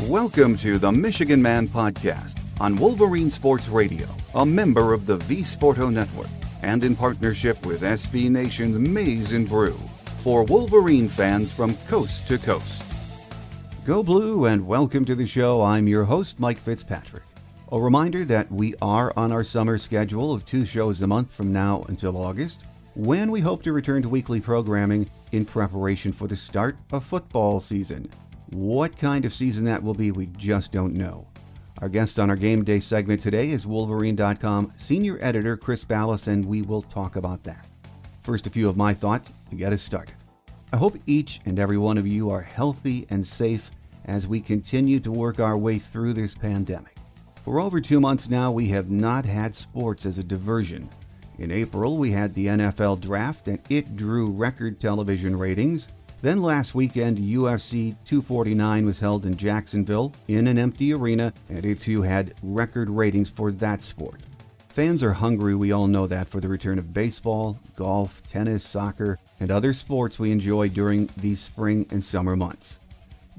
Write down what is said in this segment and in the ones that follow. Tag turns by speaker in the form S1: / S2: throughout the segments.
S1: Welcome to the Michigan Man Podcast on Wolverine Sports Radio, a member of the V Sporto Network, and in partnership with SB Nation's Maize and Brew, for Wolverine fans from coast to coast. Go Blue and welcome to the show. I'm your host, Mike Fitzpatrick. A reminder that we are on our summer schedule of 2 shows a month from now until August, when we hope to return to weekly programming in preparation for the start of football season. What kind of season that will be, we just don't know. Our guest on our game day segment today is Wolverine.com senior editor Chris Balas, and we will talk about that. First, a few of my thoughts to get us started. I hope each and every one of you are healthy and safe as we continue to work our way through this pandemic. For over 2 months now, we have not had sports as a diversion. In April, we had the NFL draft, and it drew record television ratings. Then last weekend, UFC 249 was held in Jacksonville in an empty arena, and it too had record ratings for that sport. Fans are hungry, we all know that, for the return of baseball, golf, tennis, soccer, and other sports we enjoy during these spring and summer months.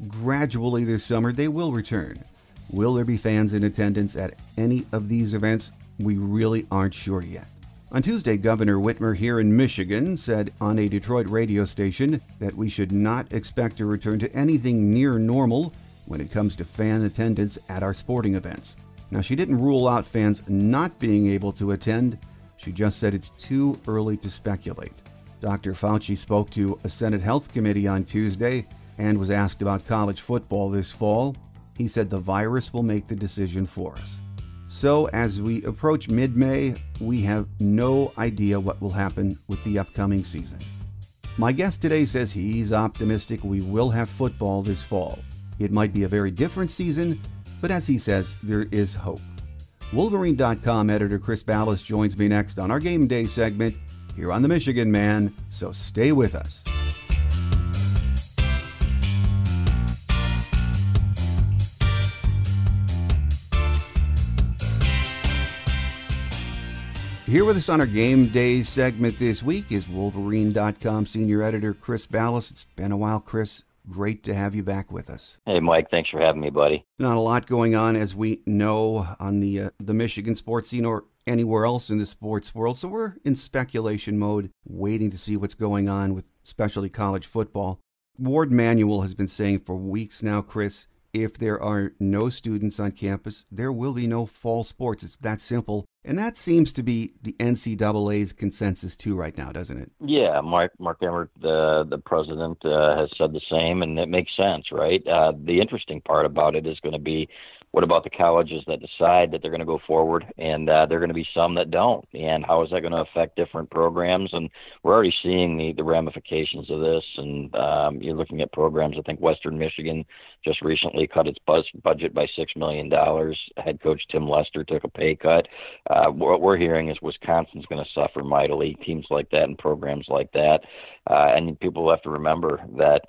S1: Gradually this summer, they will return. Will there be fans in attendance at any of these events? We really aren't sure yet. On Tuesday, Governor Whitmer here in Michigan said on a Detroit radio station that we should not expect to return to anything near normal when it comes to fan attendance at our sporting events. Now, she didn't rule out fans not being able to attend. She just said it's too early to speculate. Dr. Fauci spoke to a Senate Health Committee on Tuesday and was asked about college football this fall. He said the virus will make the decision for us. So as we approach mid-May, we have no idea what will happen with the upcoming season. My guest today says he's optimistic we will have football this fall. It might be a very different season, but as he says, there is hope. Wolverine.com editor Chris Balas joins me next on our Game Day segment here on the Michigan Man, so stay with us. Here with us on our Game Day segment this week is Wolverine.com senior editor Chris Balas. It's been a while, Chris. Great to have you back with us.
S2: Hey, Mike. Thanks for having me, buddy.
S1: Not a lot going on, as we know, on the Michigan sports scene or anywhere else in the sports world. So we're in speculation mode, waiting to see what's going on with especially college football. Ward Manuel has been saying for weeks now, Chris, if there are no students on campus, there will be no fall sports. It's that simple. And that seems to be the NCAA's consensus too right now, doesn't it?
S2: Yeah, Mark Emmert, the president, has said the same, and it makes sense, right? The interesting part about it is going to be, what about the colleges that decide that they're going to go forward, and there are going to be some that don't, and how is that going to affect different programs? And we're already seeing the ramifications of this, and you're looking at programs. I think Western Michigan just recently cut its budget by $6 million. Head coach Tim Lester took a pay cut. What we're hearing is Wisconsin's going to suffer mightily, teams like that and programs like that. And people have to remember that,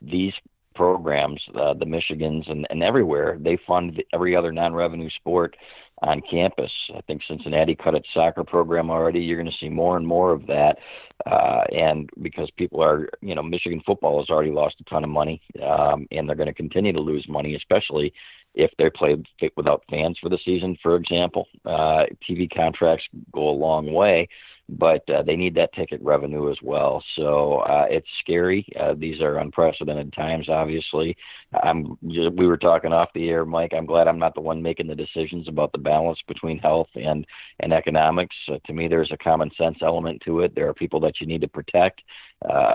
S2: these programs, the Michigans and everywhere, they fund every other non-revenue sport on campus. I think Cincinnati cut its soccer program already. You're going to see more and more of that. And because people are, Michigan football has already lost a ton of money, and they're going to continue to lose money, especially if they play without fans for the season, for example. TV contracts go a long way, but they need that ticket revenue as well. So it's scary. These are unprecedented times, obviously. We were talking off the air, Mike. I'm glad I'm not the one making the decisions about the balance between health and economics. To me, there's a common sense element to it. There are people that you need to protect,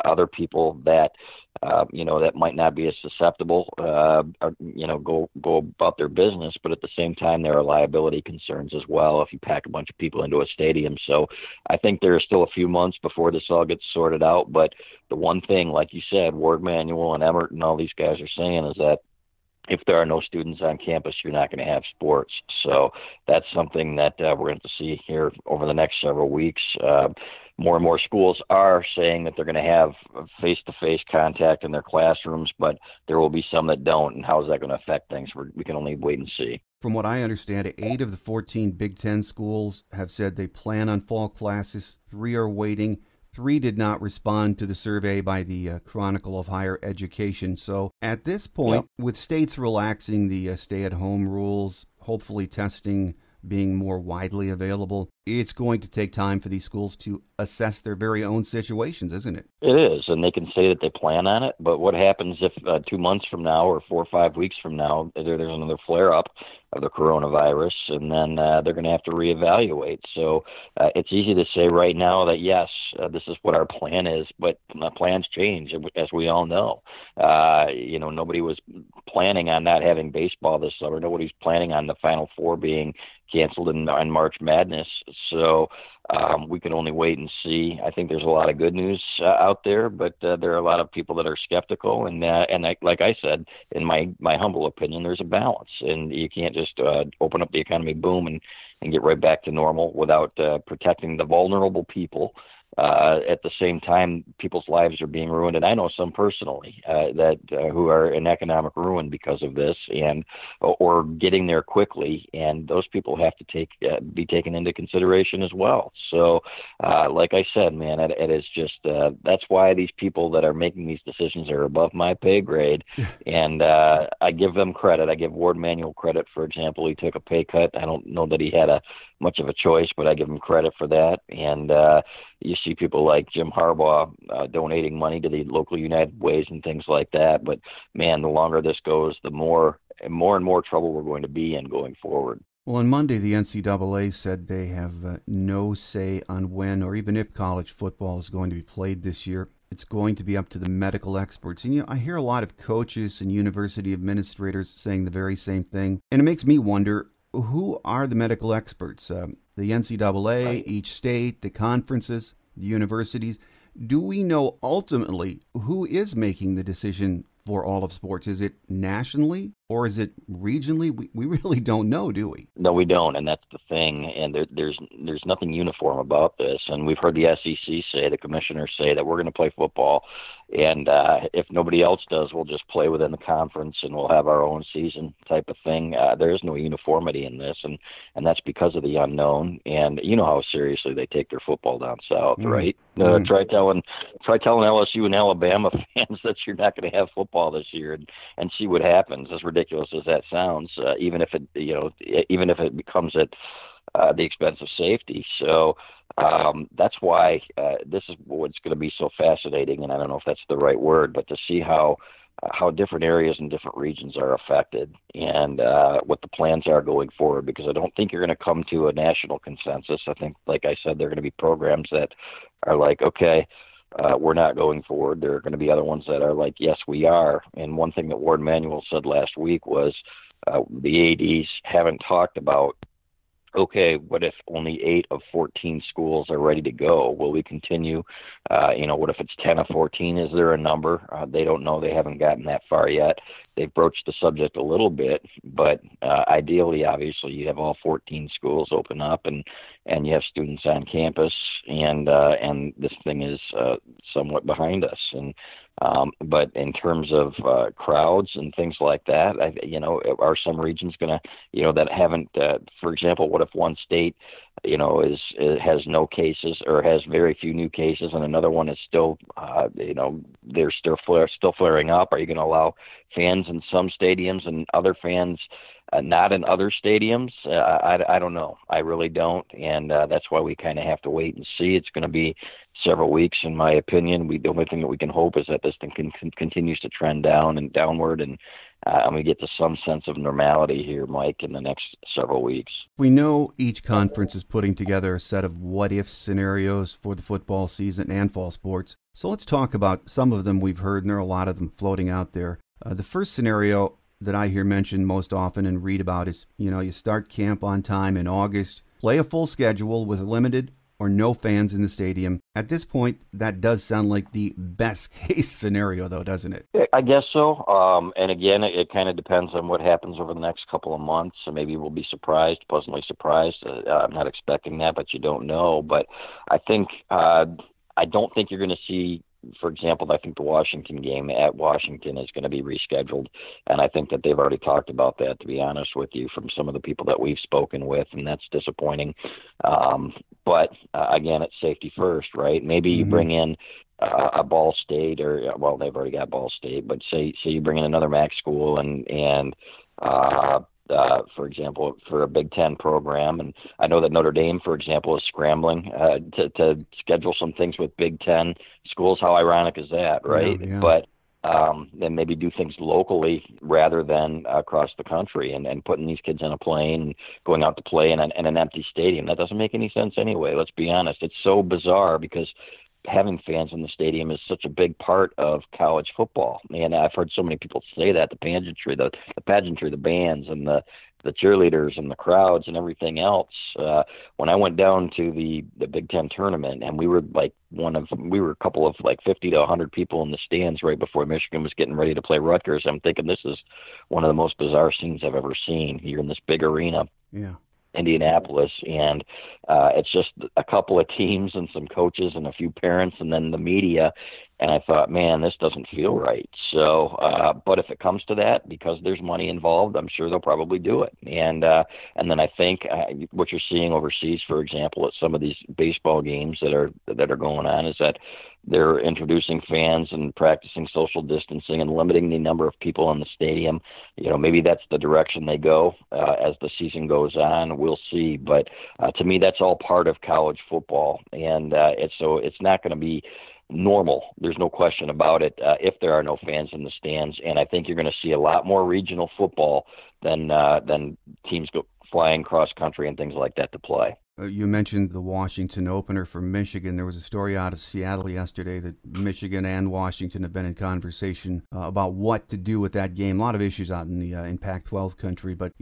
S2: other people that that might not be as susceptible, go about their business. But at the same time, there are liability concerns as well if you pack a bunch of people into a stadium. So I think there are still a few months before this all gets sorted out. But the one thing, like you said, Ward Manuel and Emmert and all these guys are saying is that if there are no students on campus, you're not going to have sports. So that's something that we're going to see here over the next several weeks. More and more schools are saying that they're going to have face-to-face contact in their classrooms, but there will be some that don't. And how is that going to affect things? We can only wait and see.
S1: From what I understand, 8 of the 14 Big Ten schools have said they plan on fall classes. 3 are waiting. 3 did not respond to the survey by the Chronicle of Higher Education. So at this point, with states relaxing the stay-at-home rules, hopefully testing being more widely available, it's going to take time for these schools to assess their very own situations, isn't it?
S2: It is, and they can say that they plan on it, but what happens if 2 months from now or 4 or 5 weeks from now there's another flare-up of the coronavirus, and then they're going to have to reevaluate. So it's easy to say right now that, yes, this is what our plan is, but plans change, as we all know. Nobody was planning on not having baseball this summer. Nobody's planning on the Final Four being canceled in March Madness. So we can only wait and see. I think there's a lot of good news out there, but there are a lot of people that are skeptical. And like I said, in my humble opinion, there's a balance, and you can't just open up the economy, boom, and get right back to normal without protecting the vulnerable people. At the same time, people's lives are being ruined, and I know some personally who are in economic ruin because of this, or getting there quickly, and those people have to be taken into consideration as well. So, like I said, man, it is just that's why these people that are making these decisions are above my pay grade, and I give them credit. I give Ward Manuel credit, for example. He took a pay cut. I don't know that he had much of a choice, but I give him credit for that, and you see people like Jim Harbaugh donating money to the local United Ways and things like that. But, man, the longer this goes, the more and more trouble we're going to be in going forward.
S1: Well, on Monday, the NCAA said they have no say on when or even if college football is going to be played this year. It's going to be up to the medical experts. And, I hear a lot of coaches and university administrators saying the very same thing. And it makes me wonder, who are the medical experts? The NCAA, right, each state, the conferences, the universities. Do we know ultimately who is making the decision for all of sports? Is it nationally or is it regionally? We really don't know, do we?
S2: No, we don't, and that's the thing. And there's nothing uniform about this. And we've heard the SEC say, the commissioners say that we're going to play football, and if nobody else does, we'll just play within the conference and we'll have our own season type of thing. There is no uniformity in this, and that's because of the unknown. And you know how seriously they take their football down south, right? Try telling LSU and Alabama fans that you're not going to have football this year, and see what happens. As ridiculous as that sounds, even if it becomes at the expense of safety. So that's why this is what's going to be so fascinating, and I don't know if that's the right word, but to see how different areas and different regions are affected, and what the plans are going forward, because I don't think you're going to come to a national consensus. I think, like I said, there are going to be programs that are like, okay, we're not going forward. There are going to be other ones that are like, yes, we are. And one thing that Ward Manuel said last week was the ADs haven't talked about, okay, what if only 8 of 14 schools are ready to go? Will we continue? What if it's 10 of 14? Is there a number? They don't know. They haven't gotten that far yet. They've broached the subject a little bit, but ideally, obviously, you have all 14 schools open up, and you have students on campus, and this thing is somewhat behind us. And but in terms of crowds and things like that, are some regions going to, that haven't, for example, what if one state, has no cases or has very few new cases, and another one is still, they're still flaring up? Are you going to allow fans in some stadiums and other fans not in other stadiums? I don't know. I really don't, and that's why we kind of have to wait and see. It's going to be several weeks, in my opinion. The only thing that we can hope is that this thing continues to trend down and downward, and we get to some sense of normality here, Mike, in the next several weeks.
S1: We know each conference is putting together a set of what-if scenarios for the football season and fall sports. So let's talk about some of them we've heard, and there are a lot of them floating out there. The first scenario that I hear mentioned most often and read about is, you start camp on time in August, play a full schedule with limited or no fans in the stadium. At this point, that does sound like the best case scenario, though, doesn't it?
S2: I guess so. And again, it kind of depends on what happens over the next couple of months. So maybe we'll be pleasantly surprised. I'm not expecting that, but you don't know. But I think I don't think you're going to see, for example, I think the Washington game at Washington is going to be rescheduled. And I think that they've already talked about that, to be honest with you, from some of the people that we've spoken with, and that's disappointing. But again, it's safety first, right? Maybe you bring in a Ball State, or well, they've already got Ball State, but say you bring in another MAC school, and for example, for a Big Ten program, and I know that Notre Dame, for example, is scrambling to schedule some things with Big Ten schools. How ironic is that, right?
S1: Yeah.
S2: But then maybe do things locally rather than across the country, and putting these kids in a plane and going out to play in an empty stadium. That doesn't make any sense anyway. Let's be honest. It's so bizarre because having fans in the stadium is such a big part of college football. And I've heard so many people say that, the pageantry, the bands and the cheerleaders and the crowds and everything else. When I went down to the Big Ten tournament, and we were a couple of like 50 to 100 people in the stands right before Michigan was getting ready to play Rutgers. I'm thinking this is one of the most bizarre scenes I've ever seen here in this big arena.
S1: Yeah.
S2: Indianapolis, and it's just a couple of teams and some coaches and a few parents and then the media, and I thought, man, this doesn't feel right. So, but if it comes to that, because there's money involved, I'm sure they'll probably do it. And then I think what you're seeing overseas, for example, at some of these baseball games that are going on, is that they're introducing fans and practicing social distancing and limiting the number of people in the stadium. Maybe that's the direction they go as the season goes on. We'll see. But to me, that's all part of college football, and it's not going to be normal. There's no question about it if there are no fans in the stands. And I think you're going to see a lot more regional football than teams flying cross country and things like that to play.
S1: You mentioned the Washington opener for Michigan. There was a story out of Seattle yesterday that Michigan and Washington have been in conversation about what to do with that game. A lot of issues out in Pac-12 country. But,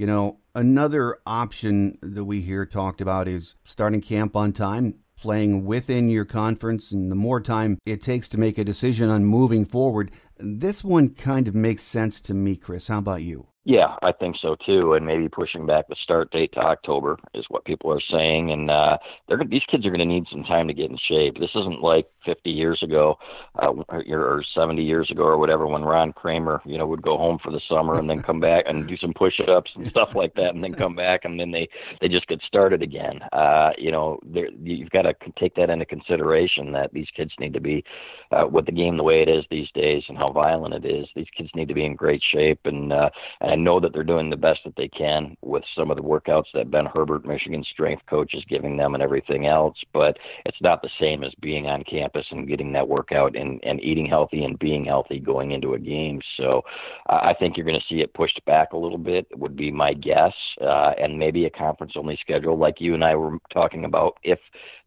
S1: another option that we hear talked about is starting camp on time, playing within your conference, and the more time it takes to make a decision on moving forward. This one kind of makes sense to me, Chris. How about you?
S2: Yeah, I think so too, and maybe pushing back the start date to October is what people are saying, and these kids are going to need some time to get in shape. This isn't like 50 years ago or 70 years ago or whatever, when Ron Kramer, would go home for the summer and then come back and do some push-ups and stuff like that, and then come back and then they just get started again. You've got to take that into consideration, that these kids need to be with the game the way it is these days and how violent it is. These kids need to be in great shape, and I know that they're doing the best that they can with some of the workouts that Ben Herbert, Michigan's strength coach, is giving them and everything else, but it's not the same as being on campus and getting that workout and eating healthy and being healthy going into a game. So I think you're going to see it pushed back a little bit, would be my guess, and maybe a conference-only schedule like you and I were talking about. If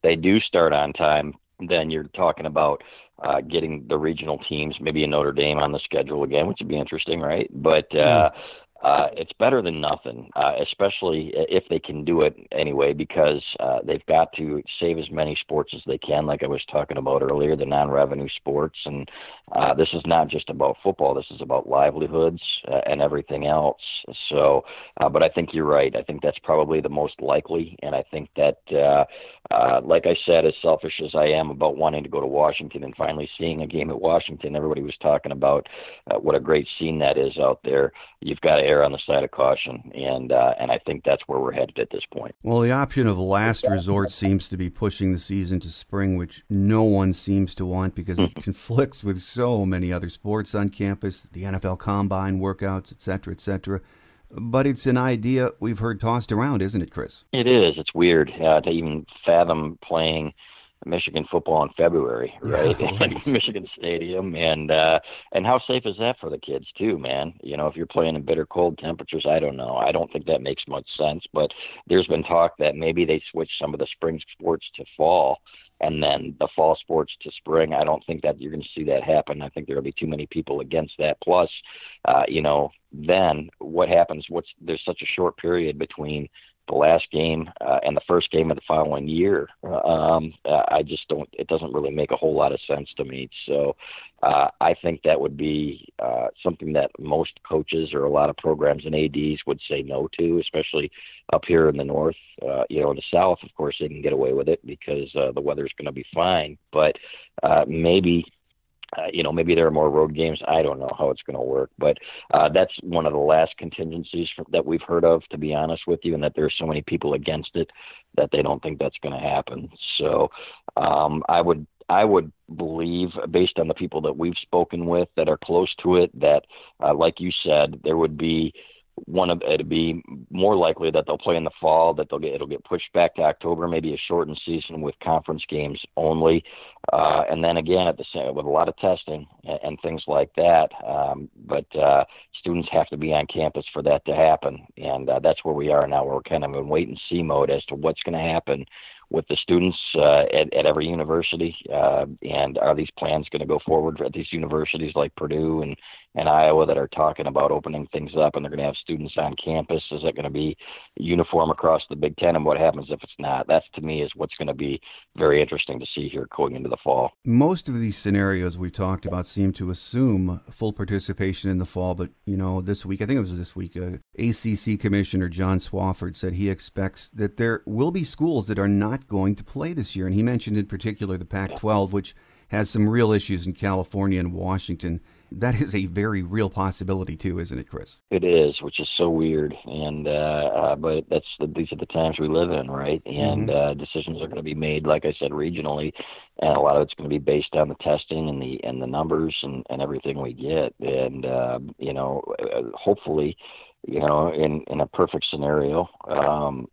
S2: they do start on time, then you're talking about getting the regional teams, maybe a Notre Dame on the schedule again, which would be interesting, right? But it's better than nothing, especially if they can do it anyway, because they've got to save as many sports as they can, like I was talking about earlier, the non-revenue sports. And this is not just about football. This is about livelihoods and everything else. So, but I think you're right. I think that's probably the most likely. And I think that, like I said, as selfish as I am about wanting to go to Washington and finally seeing a game at Washington, everybody was talking about what a great scene that is out there. You've got to err on the side of caution, and I think that's where we're headed at this point.
S1: Well, the option of last resort seems to be pushing the season to spring, which no one seems to want because it conflicts with so many other sports on campus, the NFL Combine, workouts, et cetera, et cetera. But it's an idea we've heard tossed around, isn't it, Chris?
S2: It is. It's weird to even fathom playing Michigan football in February, right?
S1: Yeah, right.
S2: At Michigan Stadium, and how safe is that for the kids too, man? If you're playing in bitter cold temperatures, I don't know. I don't think that makes much sense, but there's been talk that maybe they switch some of the spring sports to fall and then the fall sports to spring. I don't think that you're going to see that happen. I think there'll be too many people against that. Plus, then what happens? There's such a short period between the last game and the first game of the following year. I just don't. It doesn't really make a whole lot of sense to me. So I think that would be something that most coaches or a lot of programs and ADs would say no to, especially up here in the north. In the south, of course, they can get away with it because the weather's going to be fine. But maybe Maybe there are more road games. I don't know how it's going to work, but that's one of the last contingencies that we've heard of, to be honest with you, and that there's so many people against it that they don't think that's going to happen. So I would believe, based on the people that we've spoken with that are close to it, that like you said, there would be it'd be more likely that they'll play in the fall, that it'll get pushed back to October, maybe a shortened season with conference games only, and then again at the same with a lot of testing and things like that. But students have to be on campus for that to happen, and that's where we are now. We're kind of in wait and see mode as to what's going to happen with the students at every university, and are these plans going to go forward at these universities like Purdue and Iowa that are talking about opening things up, and they're going to have students on campus? Is that going to be uniform across the Big Ten, and what happens if it's not? That's, to me, is what's going to be very interesting to see here going into the fall.
S1: Most of these scenarios we talked about seem to assume full participation in the fall, but this week, ACC Commissioner John Swofford said he expects that there will be schools that are not going to play this year, and he mentioned in particular the Pac-12, which has some real issues in California and Washington. That is a very real possibility too, isn't it, Chris?
S2: It is, which is so weird, and but these are the times we live in, right? And decisions are going to be made, like I said, regionally, and a lot of it's going to be based on the testing and the numbers and everything we get, and hopefully, in a perfect scenario,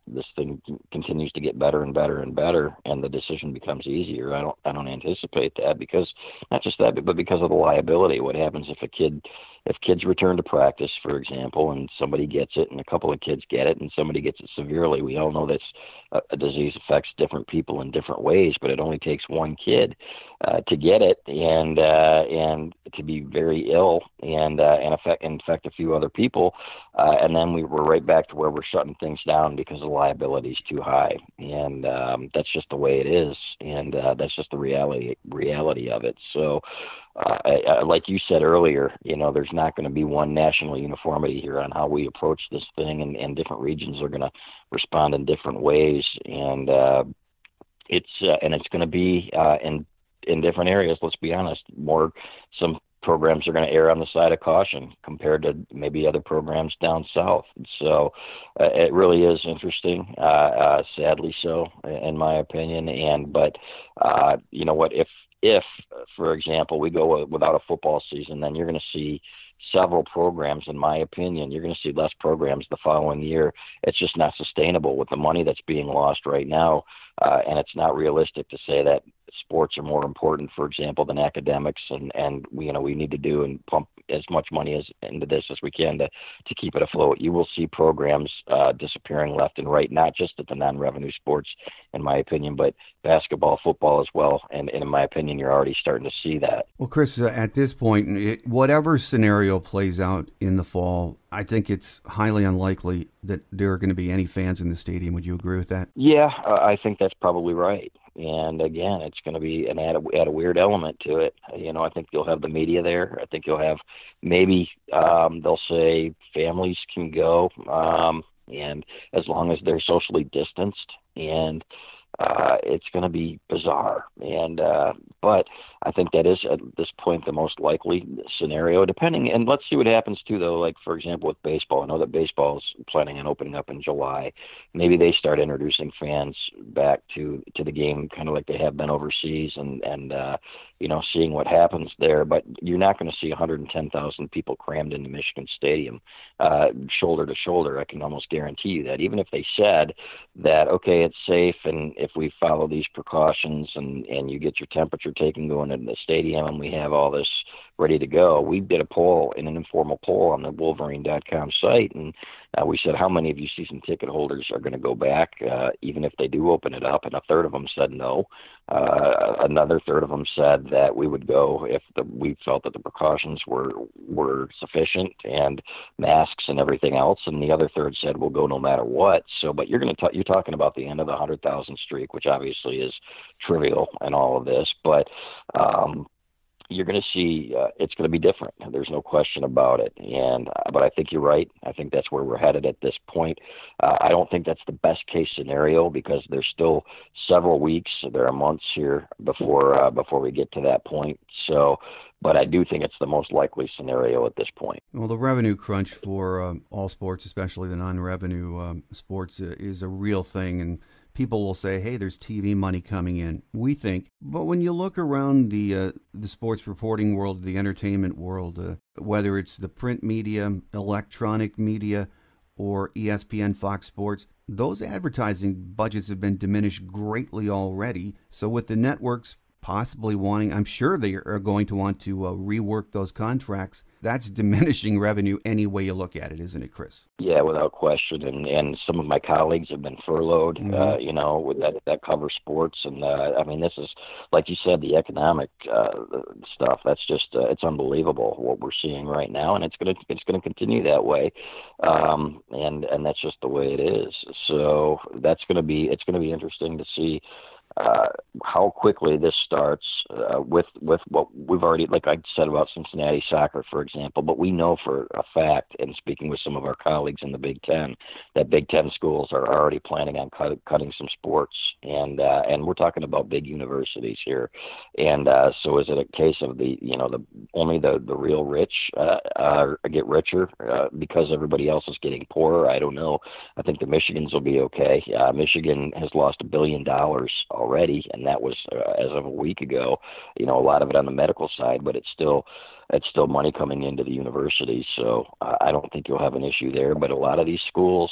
S2: this thing continues to get better and better and better, and the decision becomes easier. I don't anticipate that, because not just that, but because of the liability. What happens if kids return to practice, for example, and somebody gets it, and a couple of kids get it, and somebody gets it severely? We all know that a disease affects different people in different ways, but it only takes one kid to get it and to be very ill and infect a few other people, and then we're right back to where we're shutting things down because the liability is too high, and that's just the way it is, and that's just the reality of it. So. Like you said earlier, there's not going to be one national uniformity here on how we approach this thing, and different regions are going to respond in different ways, and it's going to be in different areas. Let's be honest. Some programs are going to err on the side of caution compared to maybe other programs down south. So it really is interesting, sadly so, in my opinion. But you know what? If, for example, we go without a football season, then you're going to see several programs, in my opinion. You're going to see less programs the following year. It's just not sustainable with the money that's being lost right now, and it's not realistic to say that sports are more important, for example, than academics, and we need to do and pump as much money into this as we can to keep it afloat. You will see programs disappearing left and right, not just at the non-revenue sports, in my opinion, but basketball, football as well, and in my opinion, you're already starting to see that.
S1: Well, Chris, at this point, whatever scenario plays out in the fall, I think it's highly unlikely that there are going to be any fans in the stadium. Would you agree with that?
S2: Yeah, I think that's probably right. And again, it's going to be add a weird element to it. I think you'll have the media there. I think you'll have maybe they'll say families can go, and as long as they're socially distanced, and it's going to be bizarre. But I think that is at this point the most likely scenario, depending. And let's see what happens too, though. Like, for example, with baseball, I know that baseball is planning on opening up in July. Maybe they start introducing fans back to the game, kind of like they have been overseas, and seeing what happens there. But you're not going to see 110,000 people crammed into Michigan Stadium, shoulder to shoulder. I can almost guarantee you that. Even if they said that, okay, it's safe, and if we follow these precautions, and you get your temperature taken going into the stadium, and we have all this ready to go. We did an informal poll on the Wolverine.com site, and we said, how many of you season ticket holders are going to go back, even if they do open it up? And a third of them said no. Another third of them said that we would go if we felt that the precautions were sufficient, and masks and everything else. And the other third said we'll go no matter what. So, but you're talking about the end of the 100,000 streak, which obviously is trivial in all of this, but. you're going to see it's going to be different. There's no question about it. But I think you're right. I think that's where we're headed at this point. I don't think that's the best case scenario because there's still several weeks. There are months here before we get to that point. So, but I do think it's the most likely scenario at this point.
S1: Well, the revenue crunch for all sports, especially the non-revenue sports, is a real thing, and people will say, hey, there's TV money coming in, we think. But when you look around the sports reporting world, the entertainment world, whether it's the print media, electronic media, or ESPN, Fox Sports, those advertising budgets have been diminished greatly already. So with the networks possibly wanting, I'm sure they are going to want to rework those contracts. That's diminishing revenue any way you look at it, isn't it, Chris?
S2: Yeah, without question. And some of my colleagues have been furloughed, with that cover sports. And I mean, this is, like you said, the economic stuff. That's just it's unbelievable what we're seeing right now, and it's gonna continue that way. And that's just the way it is. So it's gonna be interesting to see how quickly this starts with what we've already, like I said about Cincinnati soccer, for example, but we know for a fact, and speaking with some of our colleagues in the Big Ten, that Big Ten schools are already planning on cutting some sports, and we're talking about big universities here, and so is it a case of only the real rich get richer because everybody else is getting poorer? I don't know. I think the Michigans will be okay. Michigan has lost $1 billion already, and that was as of a week ago. A lot of it on the medical side, but it's still money coming into the university. So I don't think you'll have an issue there. But a lot of these schools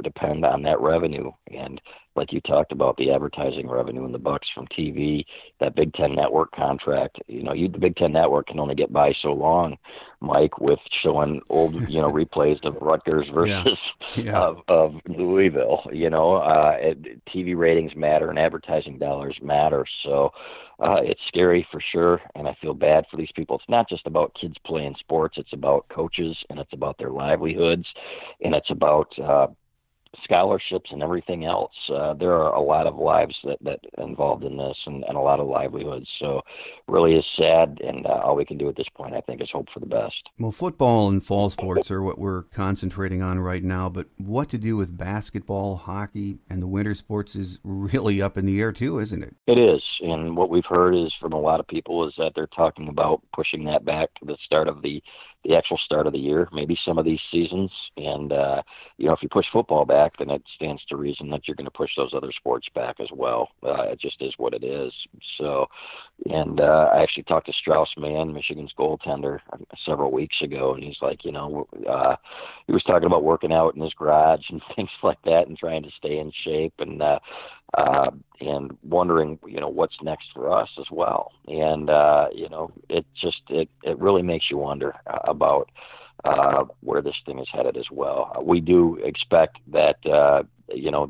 S2: depend on that revenue, and like you talked about, the advertising revenue and the bucks from TV, that Big Ten network contract. The Big Ten network can only get by so long, Mike, with showing old replays of Rutgers versus of Louisville. TV ratings matter and advertising dollars matter. So it's scary for sure, and I feel bad for these people. It's not just about kids playing sports. It's about coaches, and it's about their livelihoods, and it's about scholarships and everything else. There are a lot of lives that involved in this, and a lot of livelihoods. So really is sad, and all we can do at this point, I think, is hope for the best.
S1: Well, football and fall sports are what we're concentrating on right now, but what to do with basketball, hockey, and the winter sports is really up in the air too, isn't it?
S2: It is, and what we've heard is from a lot of people is that they're talking about pushing that back to the start of the actual start of the year, maybe some of these seasons. And, if you push football back, then it stands to reason that you're going to push those other sports back as well. It just is what it is. So, and I actually talked to Strauss Mann, Michigan's goaltender, several weeks ago, and he's like, he was talking about working out in his garage and things like that and trying to stay in shape and wondering, what's next for us as well. And, it really makes you wonder about where this thing is headed as well. We do expect that,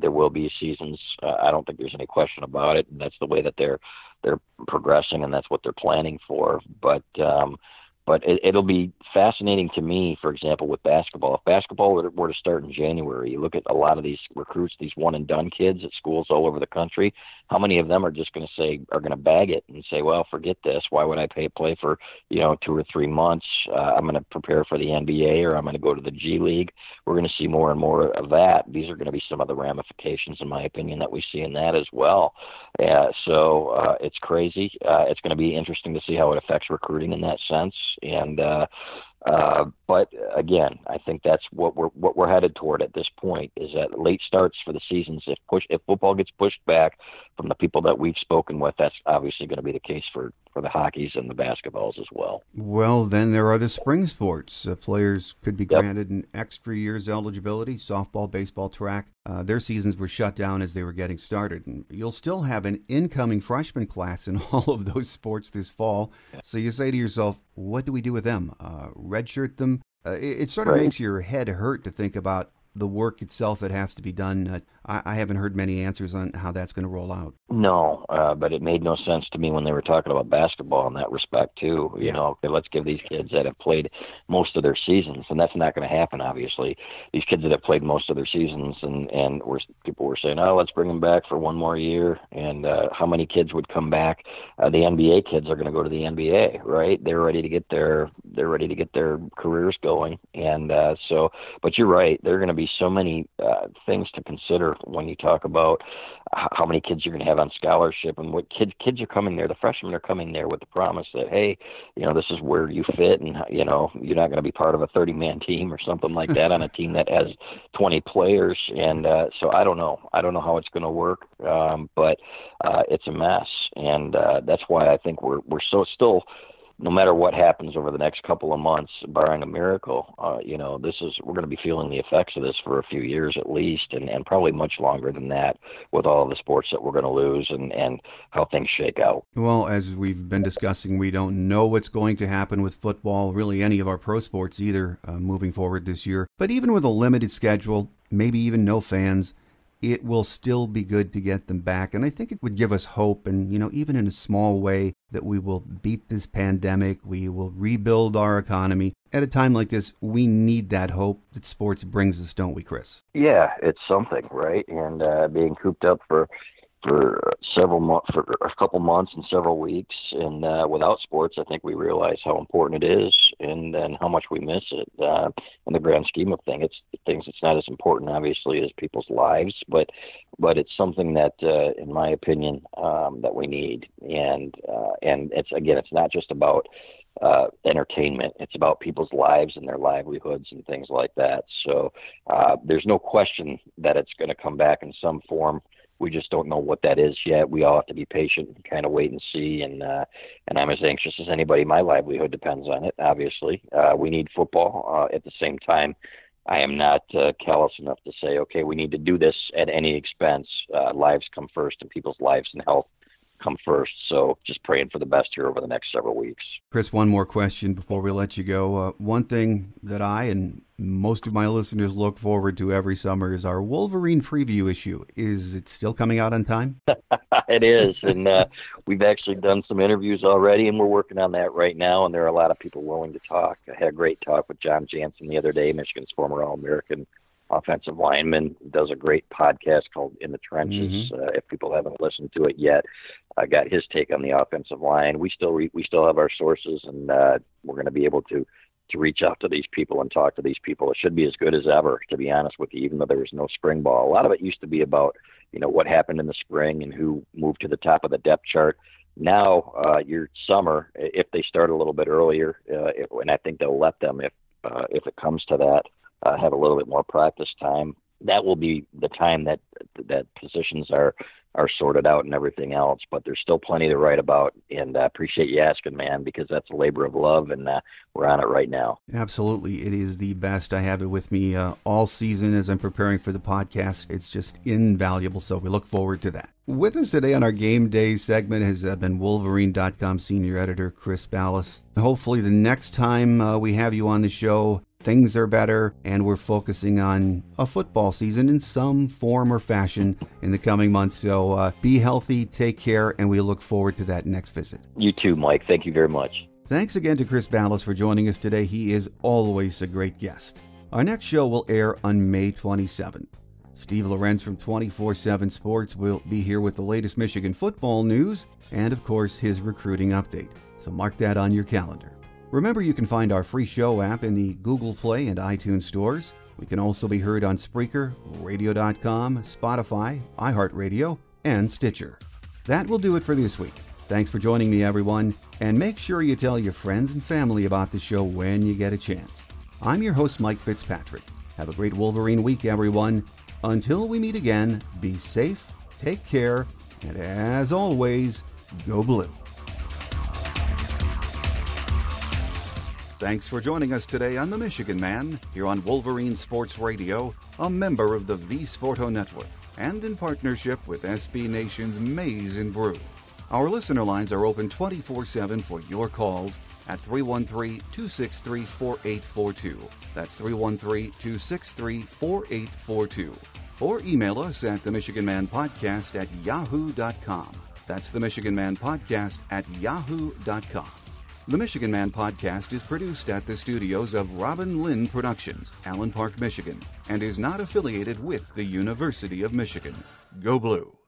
S2: there will be seasons. I don't think there's any question about it. And that's the way that they're progressing, and that's what they're planning for. But it'll be fascinating to me, for example, with basketball. If basketball were to start in January, you look at a lot of these recruits, these one-and-done kids at schools all over the country, how many of them are just going to bag it and say, well, forget this. Why would I play for, 2 or 3 months? I'm going to prepare for the NBA, or I'm going to go to the G League. We're going to see more and more of that. These are going to be some of the ramifications, in my opinion, that we see in that as well. So it's crazy. It's going to be interesting to see how it affects recruiting in that sense. And but again, I think that's what we're headed toward at this point, is that late starts for the seasons. If football gets pushed back from the people that we've spoken with, that's obviously going to be the case for the hockeys and the basketballs as well.
S1: Well, then there are the spring sports. Players could be granted an extra year's eligibility. Softball, baseball, track. Their seasons were shut down as they were getting started. And you'll still have an incoming freshman class in all of those sports this fall. So you say to yourself, what do we do with them? Redshirt them? It sort of makes your head hurt to think about the work itself that has to be done, I haven't heard many answers on how that's going to roll out.
S2: No, but it made no sense to me when they were talking about basketball in that respect, too. You know, okay, let's give these kids that have played most of their seasons, and that's not going to happen, obviously. These kids that have played most of their seasons, and people were saying, oh, let's bring them back for one more year, and how many kids would come back? The NBA kids are going to go to the NBA, right? They're ready to get their careers going, and but you're right. There are going to be so many things to consider when you talk about how many kids you're going to have on scholarship and what kids are coming there. The freshmen are coming there with the promise that, hey, you know, this is where you fit, and you know, you're not going to be part of a 30-man team or something like that on a team that has 20 players. And so I don't know how it's going to work, but it's a mess, and that's why I think we're so still. No matter what happens over the next couple of months, barring a miracle, you know, we're going to be feeling the effects of this for a few years at least, and probably much longer than that with all of the sports that we're going to lose and how things shake out.
S1: Well, as we've been discussing, we don't know what's going to happen with football, really any of our pro sports either, moving forward this year. But even with a limited schedule, maybe even no fans, it will still be good to get them back. And I think it would give us hope, and, you know, even in a small way, that we will beat this pandemic, we will rebuild our economy. At a time like this, we need that hope that sports brings us, don't we, Chris?
S2: Yeah, it's something, right? And being cooped up for a couple months and several weeks, and without sports, I think we realize how important it is, and then how much we miss it. In the grand scheme of things, it's not as important, obviously, as people's lives, but it's something that, in my opinion, that we need. And it's not just about entertainment. It's about people's lives and their livelihoods and things like that. So there's no question that it's going to come back in some form. We just don't know what that is yet. We all have to be patient and kind of wait and see. And I'm as anxious as anybody. My livelihood depends on it, obviously. We need football. At the same time, I am not callous enough to say, okay, we need to do this at any expense. Lives come first, and people's lives and health come first. So just praying for the best here over the next several weeks.
S1: Chris, one more question before we let you go. One thing that I and most of my listeners look forward to every summer is our Wolverine preview issue. Is it still coming out on time?
S2: It is, and we've actually done some interviews already, and we're working on that right now, and there are a lot of people willing to talk. I had a great talk with John Jansen the other day, Michigan's former All-American offensive lineman, does a great podcast called In the Trenches.
S1: Mm-hmm.
S2: If people haven't listened to it yet, I got his take on the offensive line. We still have our sources, and we're going to be able to reach out to these people and talk to these people. It should be as good as ever, to be honest with you, even though there was no spring ball. A lot of it used to be about, you know, what happened in the spring and who moved to the top of the depth chart. Now, your summer, if they start a little bit earlier, and I think they'll let them if it comes to that, have a little bit more practice time. That will be the time that positions are sorted out and everything else. But there's still plenty to write about, and I appreciate you asking, man, because that's a labor of love, and we're on it right now.
S1: Absolutely. It is the best. I have it with me all season as I'm preparing for the podcast. It's just invaluable, so we look forward to that. With us today on our Game Day segment has been Wolverine.com senior editor Chris Balas. Hopefully the next time we have you on the show, things are better, and we're focusing on a football season in some form or fashion in the coming months. So be healthy, take care, and we look forward to that next visit.
S2: You too, Mike. Thank you very much.
S1: Thanks again to Chris Balas for joining us today. He is always a great guest. Our next show will air on May 27th. Steve Lorenz from 24/7 Sports will be here with the latest Michigan football news and, of course, his recruiting update. So mark that on your calendar. Remember, you can find our free show app in the Google Play and iTunes stores. We can also be heard on Spreaker, Radio.com, Spotify, iHeartRadio, and Stitcher. That will do it for this week. Thanks for joining me, everyone, and make sure you tell your friends and family about the show when you get a chance. I'm your host, Mike Fitzpatrick. Have a great Wolverine week, everyone. Until we meet again, be safe, take care, and as always, go blue. Thanks for joining us today on The Michigan Man, here on Wolverine Sports Radio, a member of the V Sporto Network, and in partnership with SB Nation's Maize and Brew. Our listener lines are open 24/7 for your calls at 313-263-4842. That's 313-263-4842. Or email us at themichiganmanpodcast@yahoo.com. That's themichiganmanpodcast@yahoo.com. The Michigan Man Podcast is produced at the studios of Robin Lynn Productions, Allen Park, Michigan, and is not affiliated with the University of Michigan. Go Blue!